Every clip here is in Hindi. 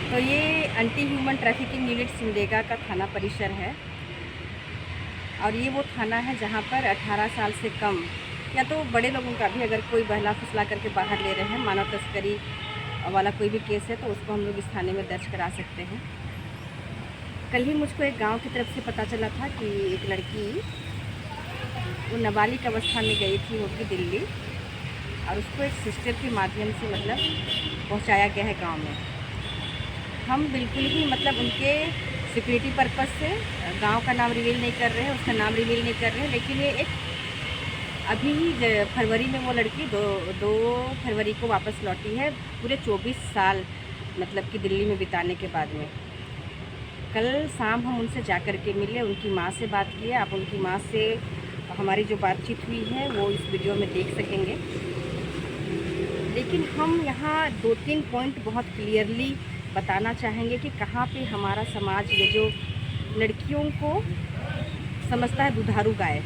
तो ये anti human trafficking unit Simdega का थाना परिसर है और ये वो थाना है जहाँ पर 18 साल से कम या तो बड़े लोगों का भी अगर कोई बहला फुसला करके बाहर ले रहे हैं, मानव तस्करी वाला कोई भी केस है तो उसको हम लोग इस थाने में दर्ज करा सकते हैं। कल ही मुझको एक गांव की तरफ से पता चला था कि एक लड़की वो नाबालिग अवस्था में गई थी होगी दिल्ली और उसको एक सिस्टर के माध्यम से मतलब पहुंचाया गया है गांव में। हम बिल्कुल ही मतलब उनके सिक्योरिटी पर्पस से गांव का नाम रिवील नहीं कर रहे हैं, उसका नाम रिवील नहीं कर रहे हैं, लेकिन ये एक अभी ही फरवरी में वो लड़की दो फरवरी को वापस लौटी है, पूरे 24 साल मतलब कि दिल्ली में बिताने के बाद में। कल शाम हम उनसे जा कर के मिले, उनकी माँ से बात की। आप उनकी माँ से हमारी जो बातचीत हुई है वो इस वीडियो में देख सकेंगे। लेकिन हम यहाँ 2-3 पॉइंट बहुत क्लियरली बताना चाहेंगे कि कहाँ पे हमारा समाज ये जो लड़कियों को समझता है दुधारू गाय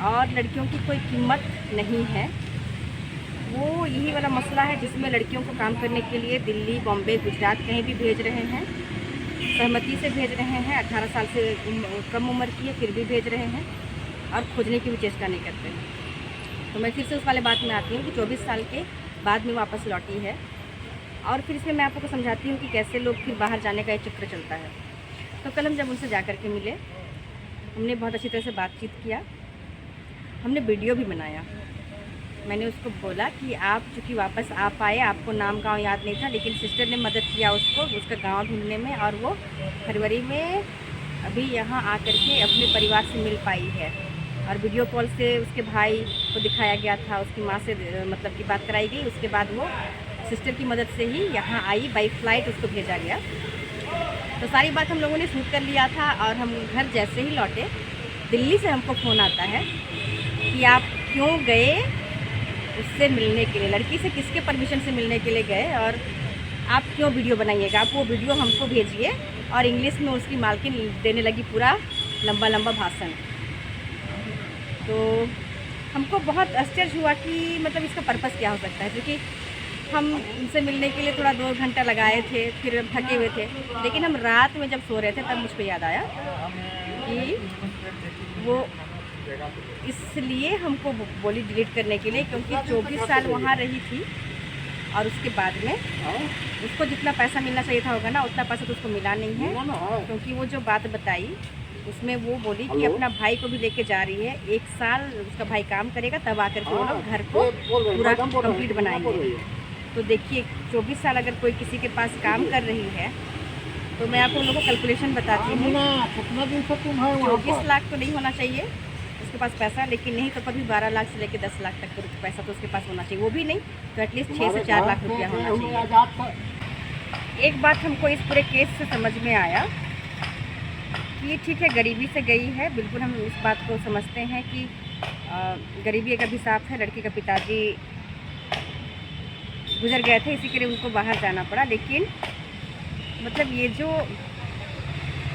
और लड़कियों की कोई कीमत नहीं है। वो यही वाला मसला है जिसमें लड़कियों को काम करने के लिए दिल्ली, बॉम्बे, गुजरात कहीं भी भेज रहे हैं, सहमति से भेज रहे हैं। 18 साल से कम उम्र की है फिर भी भेज रहे हैं और खोजने की भी चेष्टा नहीं करते हैं। तो मैं फिर से उस वाले बात में आती हूँ कि 24 साल के बाद में वापस लौटी है और फिर इसमें मैं आपको समझाती हूँ कि कैसे लोग फिर बाहर जाने का एक चक्र चलता है। तो कल हम जब उनसे जा कर के मिले, हमने बहुत अच्छी तरह से बातचीत किया, हमने वीडियो भी बनाया। मैंने उसको बोला कि आप चूँकि वापस आ पाए, आपको नाम गांव याद नहीं था, लेकिन सिस्टर ने मदद किया उसको उसका गांव ढूंढने में और वो फरवरी में अभी यहाँ आकर के अपने परिवार से मिल पाई है। और वीडियो कॉल से उसके भाई को दिखाया गया था, उसकी माँ से मतलब की बात कराई गई। उसके बाद वो सिस्टर की मदद से ही यहाँ आई, बाई फ्लाइट उसको भेजा गया। तो सारी बात हम लोगों ने शूट कर लिया था और हम घर जैसे ही लौटे, दिल्ली से हमको फ़ोन आता है कि आप क्यों गए उससे मिलने के लिए, लड़की से किसके परमिशन से मिलने के लिए गए और आप क्यों वीडियो बनाइएगा, आप वो वीडियो हमको भेजिए। और इंग्लिश में उसकी मालकिन देने लगी पूरा लंबा लंबा भाषण। तो हमको बहुत आश्चर्य हुआ कि मतलब इसका पर्पस क्या हो सकता है, क्योंकि हम उनसे मिलने के लिए थोड़ा 2 घंटा लगाए थे, फिर हम थके हुए थे। लेकिन हम रात में जब सो रहे थे तब मुझको याद आया कि वो इसलिए हमको बोली डिलीट करने के लिए, क्योंकि 24 साल वहाँ रही थी और उसके बाद में उसको जितना पैसा मिलना चाहिए था होगा ना, उतना पैसा तो उसको मिला नहीं है। क्योंकि वो जो बात बताई उसमें वो बोली कि अपना भाई को भी लेके जा रही है, 1 साल उसका भाई काम करेगा तब आकर के वो लोग घर को पूरा कंप्लीट बनाएंगे। तो देखिए 24 साल अगर कोई किसी के पास काम कर रही है तो मैं आपको लोगों को कैलकुलेशन बताती हूँ, 24 लाख तो नहीं होना चाहिए उसके पास पैसा, लेकिन नहीं तो कभी 12 लाख से लेकर 10 लाख तक का पैसा तो उसके पास होना चाहिए। वो भी नहीं तो एटलीस्ट 6 से 4 लाख रुपया होना चाहिए। एक बात हमको इस पूरे केस से समझ में आया कि ये ठीक है, गरीबी से गई है, बिल्कुल हम इस बात को समझते हैं कि गरीबी एक अभिशाप है। लड़की का पिताजी गुजर गए थे, इसी के लिए उनको बाहर जाना पड़ा। लेकिन मतलब ये जो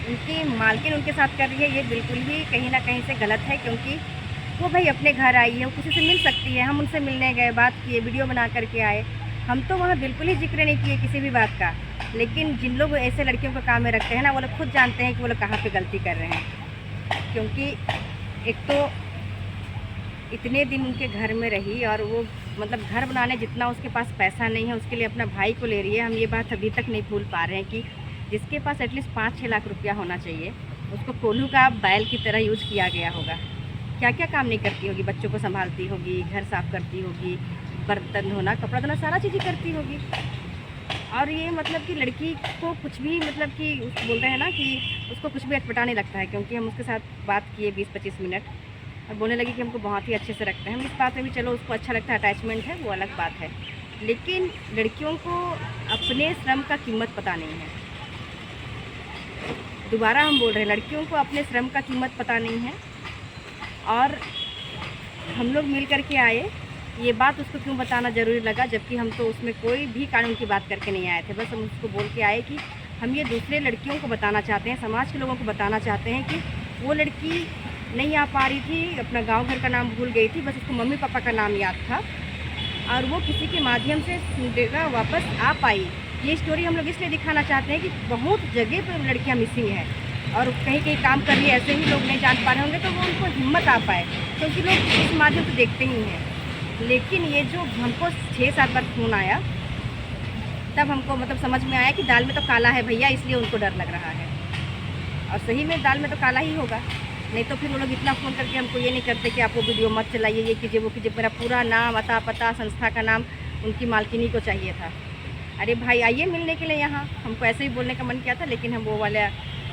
उनकी मालकिन उनके साथ कर रही है ये बिल्कुल ही कहीं ना कहीं से गलत है, क्योंकि वो भाई अपने घर आई है, वो किसी से मिल सकती है। हम उनसे मिलने गए, बात किए, वीडियो बना करके आए, हम तो वहाँ बिल्कुल ही जिक्र नहीं किए किसी भी बात का। लेकिन जिन लोग ऐसे लड़कियों को काम में रखते हैं ना, वो लोग खुद जानते हैं कि वो लोग कहाँ पे गलती कर रहे हैं। क्योंकि एक तो इतने दिन उनके घर में रही और वो मतलब घर बनाने जितना उसके पास पैसा नहीं है, उसके लिए अपना भाई को ले रही है। हम ये बात अभी तक नहीं भूल पा रहे हैं कि जिसके पास एटलीस्ट 5-6 लाख रुपया होना चाहिए, उसको कोल्हू का बैल की तरह यूज किया गया होगा। क्या क्या काम नहीं करती होगी, बच्चों को संभालती होगी, घर साफ़ करती होगी, बर्तन धोना, कपड़ा धोना, सारा चीज़ें करती होगी। और ये मतलब कि लड़की को कुछ भी मतलब कि बोलते हैं ना कि उसको कुछ भी अटपटा नहीं लगता है। क्योंकि हम उसके साथ बात किए 20-25 मिनट और बोलने लगी कि हमको बहुत ही अच्छे से रखते हैं। हम इस बात में भी चलो उसको अच्छा लगता है, अटैचमेंट है, वो अलग बात है। लेकिन लड़कियों को अपने श्रम का कीमत पता नहीं है। दोबारा हम बोल रहे हैं, लड़कियों को अपने श्रम का कीमत पता नहीं है। और हम लोग मिल करके आए, ये बात उसको क्यों बताना ज़रूरी लगा, जबकि हम तो उसमें कोई भी कानून की बात करके नहीं आए थे। बस हम उसको बोल के आए कि हम ये दूसरे लड़कियों को बताना चाहते हैं, समाज के लोगों को बताना चाहते हैं कि वो लड़की नहीं आ पा रही थी, अपना गांव घर का नाम भूल गई थी, बस उसको मम्मी पापा का नाम याद था और वो किसी के माध्यम से सिमडेगा वापस आ पाई। ये स्टोरी हम लोग इसलिए दिखाना चाहते हैं कि बहुत जगह पर लड़कियाँ मिसिंग हैं और कहीं कहीं काम कर रही है, ऐसे ही लोग नहीं जान पा रहे होंगे तो वो उनको हिम्मत आ पाए, क्योंकि लोग इस माध्यम से देखते ही हैं। लेकिन ये जो हमको 6-7 बार फ़ोन आया, तब हमको मतलब समझ में आया कि दाल में तो काला है भैया, इसलिए उनको डर लग रहा है। और सही में दाल में तो काला ही होगा, नहीं तो फिर वो लोग इतना फ़ोन करके हमको ये नहीं करते कि आप वो वीडियो मत चलाइए, ये कीजिए, वो कीजिए। मेरा पूरा नाम, अता पता, संस्था का नाम उनकी मालकिनी को चाहिए था। अरे भाई आइए मिलने के लिए यहाँ, हमको ऐसे ही बोलने का मन किया था, लेकिन हम वो वाला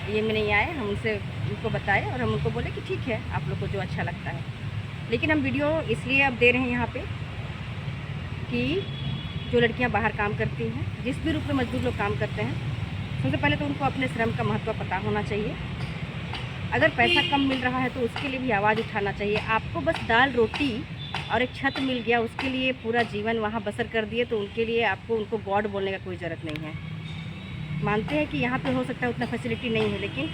ये में नहीं आए। हम उनसे उनको बताए और हम उनको बोले कि ठीक है, आप लोग को जो अच्छा लगता है। लेकिन हम वीडियो इसलिए अब दे रहे हैं यहाँ पे कि जो लड़कियाँ बाहर काम करती हैं, जिस भी रूप में मजदूर लोग काम करते हैं, सबसे पहले तो उनको अपने श्रम का महत्व पता होना चाहिए। अगर पैसा कम मिल रहा है तो उसके लिए भी आवाज़ उठाना चाहिए। आपको बस दाल रोटी और एक छत मिल गया, उसके लिए पूरा जीवन वहाँ बसर कर दिए, तो उनके लिए आपको उनको गॉड बोलने का कोई ज़रूरत नहीं है। मानते हैं कि यहाँ पे हो सकता है उतना फैसिलिटी नहीं है, लेकिन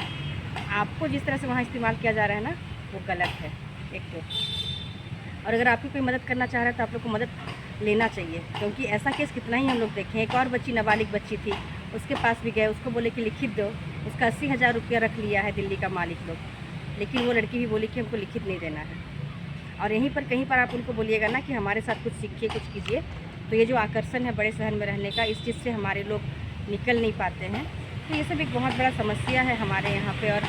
आपको जिस तरह से वहाँ इस्तेमाल किया जा रहा है ना, वो गलत है एक तो। और अगर आपकी कोई मदद करना चाह रहा है तो आप लोग को मदद लेना चाहिए, क्योंकि ऐसा केस कितना ही हम लोग देखें। एक और बच्ची, नाबालिग बच्ची थी, उसके पास भी गए, उसको बोले कि लिखित दो, उसका 80,000 रुपया रख लिया है दिल्ली का मालिक लोग, लेकिन वो लड़की भी बोली कि हमको लिखित नहीं देना है। और यहीं पर कहीं पर आप उनको बोलिएगा ना कि हमारे साथ कुछ सीखिए, कुछ कीजिए, तो ये जो आकर्षण है बड़े शहर में रहने का, इस चीज़ से हमारे लोग निकल नहीं पाते हैं। तो ये सब एक बहुत बड़ा समस्या है हमारे यहाँ पे। और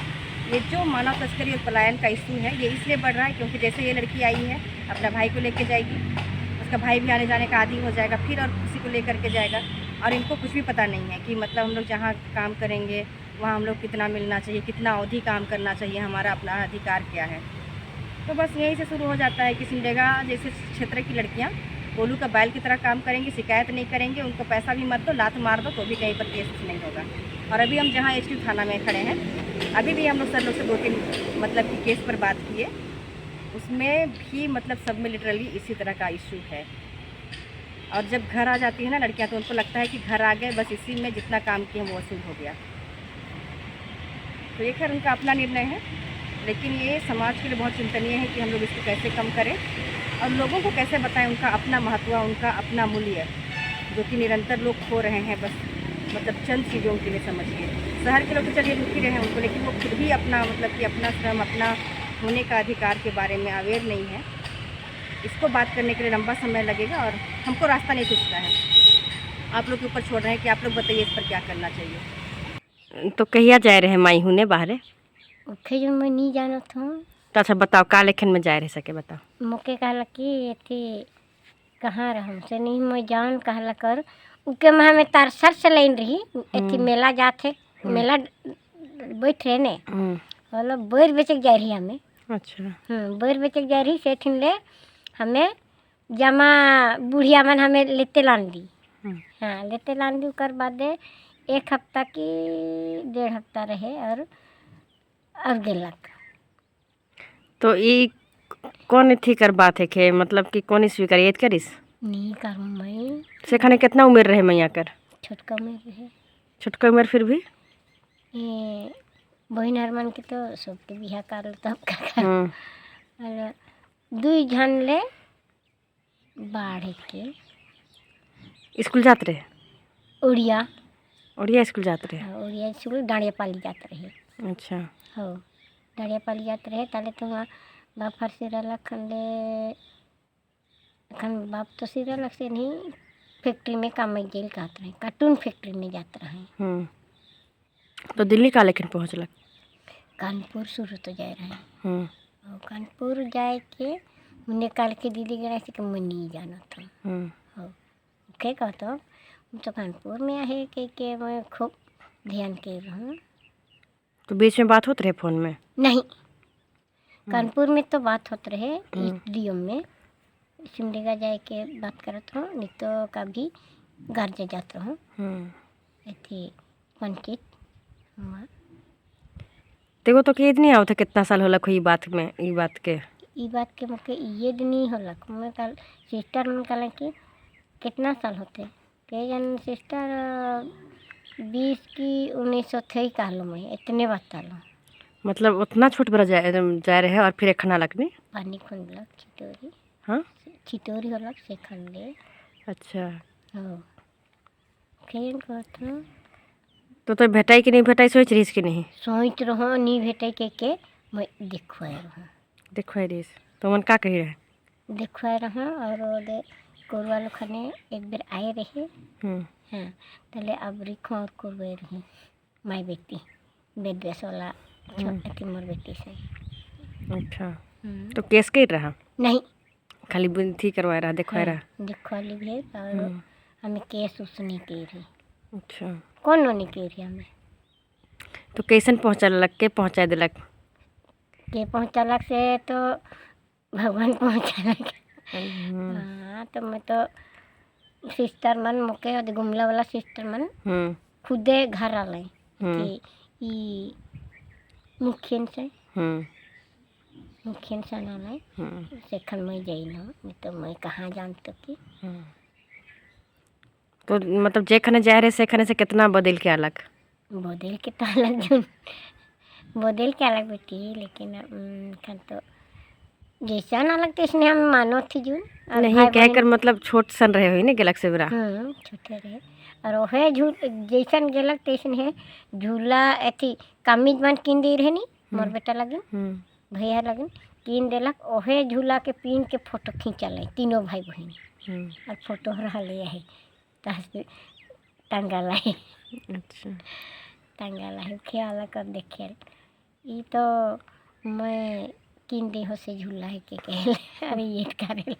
ये जो मानव तस्करी और पलायन का इशू है, ये इसलिए बढ़ रहा है क्योंकि जैसे ये लड़की आई है, अपना भाई को लेके जाएगी, उसका भाई भी आने जाने का आदी हो जाएगा, फिर और किसी को लेकर के जाएगा, और इनको कुछ भी पता नहीं है कि मतलब हम लोग जहाँ काम करेंगे वहाँ हम लोग कितना मिलना चाहिए, कितना अवधि काम करना चाहिए, हमारा अपना अधिकार क्या है। तो बस यहीं से शुरू हो जाता है कि सिमडेगा जैसे क्षेत्र की लड़कियाँ कोल्हू का बैल की तरह काम करेंगी, शिकायत नहीं करेंगे, उनको पैसा भी मत दो, लात मार दो तो भी कहीं पर केस नहीं होगा। और अभी हम जहाँ एसटी थाना में खड़े हैं, अभी भी हम लोग सर लोग से 2-3 मतलब कि केस पर बात किए, उसमें भी मतलब सब में लिटरली इसी तरह का इशू है। और जब घर आ जाती है ना लड़कियाँ, तो उनको लगता है कि घर आ गए, बस इसी में जितना काम किए वो वसूल हो गया। तो ये खैर उनका अपना निर्णय है, लेकिन ये समाज के लिए बहुत चिंतनीय है कि हम लोग इसको कैसे कम करें और लोगों को कैसे बताएं उनका अपना महत्व, उनका अपना मूल्य, जो कि निरंतर लोग खो रहे हैं बस मतलब चंद चीज़ों के लिए समझिए। शहर के लोग तो चलिए दुखी रहे हैं उनको, लेकिन वो खुद भी अपना मतलब कि अपना श्रम, अपना होने का अधिकार के बारे में अवेयर नहीं है। इसको बात करने के लिए लंबा समय लगेगा और हमको रास्ता नहीं सूझता है। आप लोग के ऊपर छोड़ रहे हैं कि आप लोग बताइए इस पर क्या करना चाहिए। तो कहिया जा रहे हैं माई हुने बाहरे? ओखे जो मैं नहीं जानत हूँ। तो अच्छा बताओ का लेखन में जा रहे सके बताओ। मोके कहला कि थी कहाँ रह हमसे नहीं मैं जान कहला कर उके में हमें तार सर से लाइन रही एथी मेला जाते मेला बैठ रहे ने मतलब बैर बेचे जा रही हमें। अच्छा बैर बेचे जा रही सेठिन ले हमें जमा बुढ़िया मन हमें लेते लान दी। हाँ लेते लान दी कर बाद 1 हफ्ता की 1.5 हफ्ता रहे और गेलक। तो ये कौन थी कर बात है के मतलब कि कौन स्वीकारियत करिस नहीं करूँ मैं से खाने कितना उम्र रहे मैया कर? छोटका में रहे। छोटका उम्र फिर भी ये बहन हरमान के तो सबके बिहा कर तब का और 2 जन ले बाढ़ के स्कूल जाते रहे? उड़िया उड़िया स्कूल जाते रहे? उड़िया स्कूल डाँडिया पाली जाते रहे। अच्छा हो डाँडिया पाली जाते रहे ताले तो बाप हर से रहलक खंडे खन बाप तो से रहलक से नहीं फैक्ट्री में काम में गेल कहत रहे, कार्टून फैक्ट्री में जाते रहे। तो दिल्ली का लेकिन पहुँचलक? कानपुर शुरू तो जा रहे हैं और कानपुर जाए के उन्हें काल के दीदी गए से कि मैं नहीं जाना था। हो क्या कहता हम तो कानपुर में आहे के मैं खूब ध्यान कर रहा। तो बीच में बात होते रहे फ़ोन में? नहीं कानपुर में तो बात होते रहे डीएम में सिमडेगा जाए के बात करत हूँ, नहीं तो कभी घर जा जाता हूँ थी पंचायत हुआ। देखो तो कि नहीं आवत कितना साल होला कोई बात में ई बात के मुझे ये नहीं होला। मैं कल सिस्टर में कल कि कितना साल होते के जन सिस्टर 20 की 1923 कहलो मैं इतने बता लो। मतलब उतना छोट बड़ा जा रहे और फिर खाना लगने पानी खुंडलक छिटोरी। हाँ छिटोरी होलक से खंडे। अच्छा हो केहन कहत तो भेटाई कि नहीं भेटाई सोच रहीस कि नहीं? सोच रहो नहीं भेटे के मैं देखवाए रहो। देखवाई रहीस तो मन का कही रहे? देखवाए रहो और ओदे कोरवा लोग खने एक बेर आए रहे। हाँ तले अब रिखो और कोरवाए रही माई बेटी बेदवेस वाला छोटी मोर बेटी से। अच्छा तो केस कर रहा? नहीं खाली थी करवाया रहा, देखवाया रहा? देखवा ली भेज और हमें केस उस नहीं की रही। अच्छा कौन नहीं की रही हमें? तो कैसन पहुँचलक के पहुँचा दिलक? के पहुँचलक से तो भगवान पहुँचलक। हाँ तो मैं तो सिस्टर मन मुके और गुमला वाला सिस्टर मन खुदे घर आए कि ई मुखियन से ना लाए सेखन मैं जाई ना नहीं तो मैं कहाँ जानती कि। तो मतलब जेखने जा रहे सेखने से कितना बदल के अलग? बदल के तो अलग जून बदल के अलग बेटी लेकिन खन तो जैसा ना लगता इसने हम मानो थी जून नहीं कह कर मतलब छोट सन रहे हुई ना गेलक से बरा छोटे रहे और वह जैसन गेलक तैसन है झूला अथी कमीज मन किन दे रहे नी मोर बेटा लगन भैया लगन किन देलक ओहे झूला के पीन के फोटो खींचल तीनों भाई बहन और फोटो रहा ले है टंगा लाई। अच्छा टंगा लाई ख्याल कर देखे ये तो मैं किन दे हो से झूला है के कहले अरे ये करे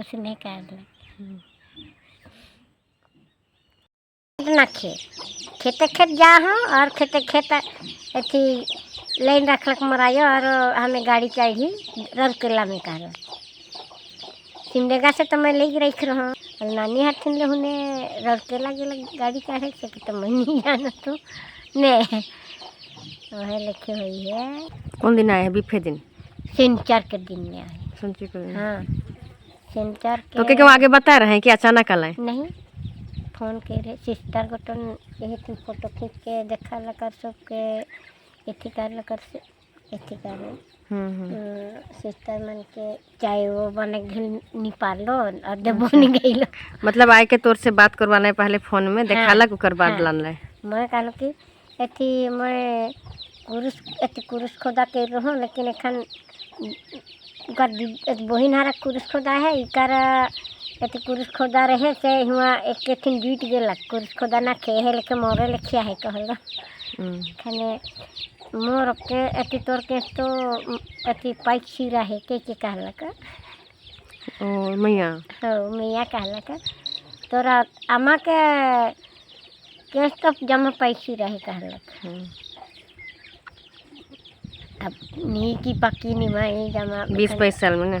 उसने कर ना खेत खेत जा हाँ और खेत अथी लाइन रखलक मरायो और हमें गाड़ी चाहिए ररकेला में कर सिमडेगा से तो मैं ले रख रहा हूँ और नानी हाथिन ले होने ररकेला गेल गाड़ी काढ़े से तो मैं नहीं जाना तो ने वह लिखे हुई है। कौन दिन आए हैं? बिफे दिन शनिचर के दिन में आए। शनिचर के दिन? हाँ शनिचर के। तो क्या क्यों आगे बता रहे हैं कि अचानक आए? नहीं फोन करे सिस्टर को तो यही तुम फोटो खींच के देखा लकर सबके एथी कर लकर से एथी कर सिस्टर मन के चाय वो बने घिल निपालो और देबो नहीं गई। मतलब आए के तौर से बात करवाना है पहले फोन में देखा लग कर बाद लान ले। मैं कहलो कि एथी मैं कुरुस खोदा कर रहा हूँ लेकिन एखन बहिन हारा कुरुस खोदा है इकर एथी कुरुस खोदा रहे से हुआ एक एथिन बीत गेलक कुरुस खोदा ना खे है लेके मोरे लेखिया है कहल खाने मोर के एथी तोर के तो एथी पाइक छिरा है के कहलक ओ मैया हो मैया कहलक तोरा अम्मा के केस तो जमा पाइक छिरा है कहलक। अब नी की पक्की नहीं मैं जमा 20-22 साल में ना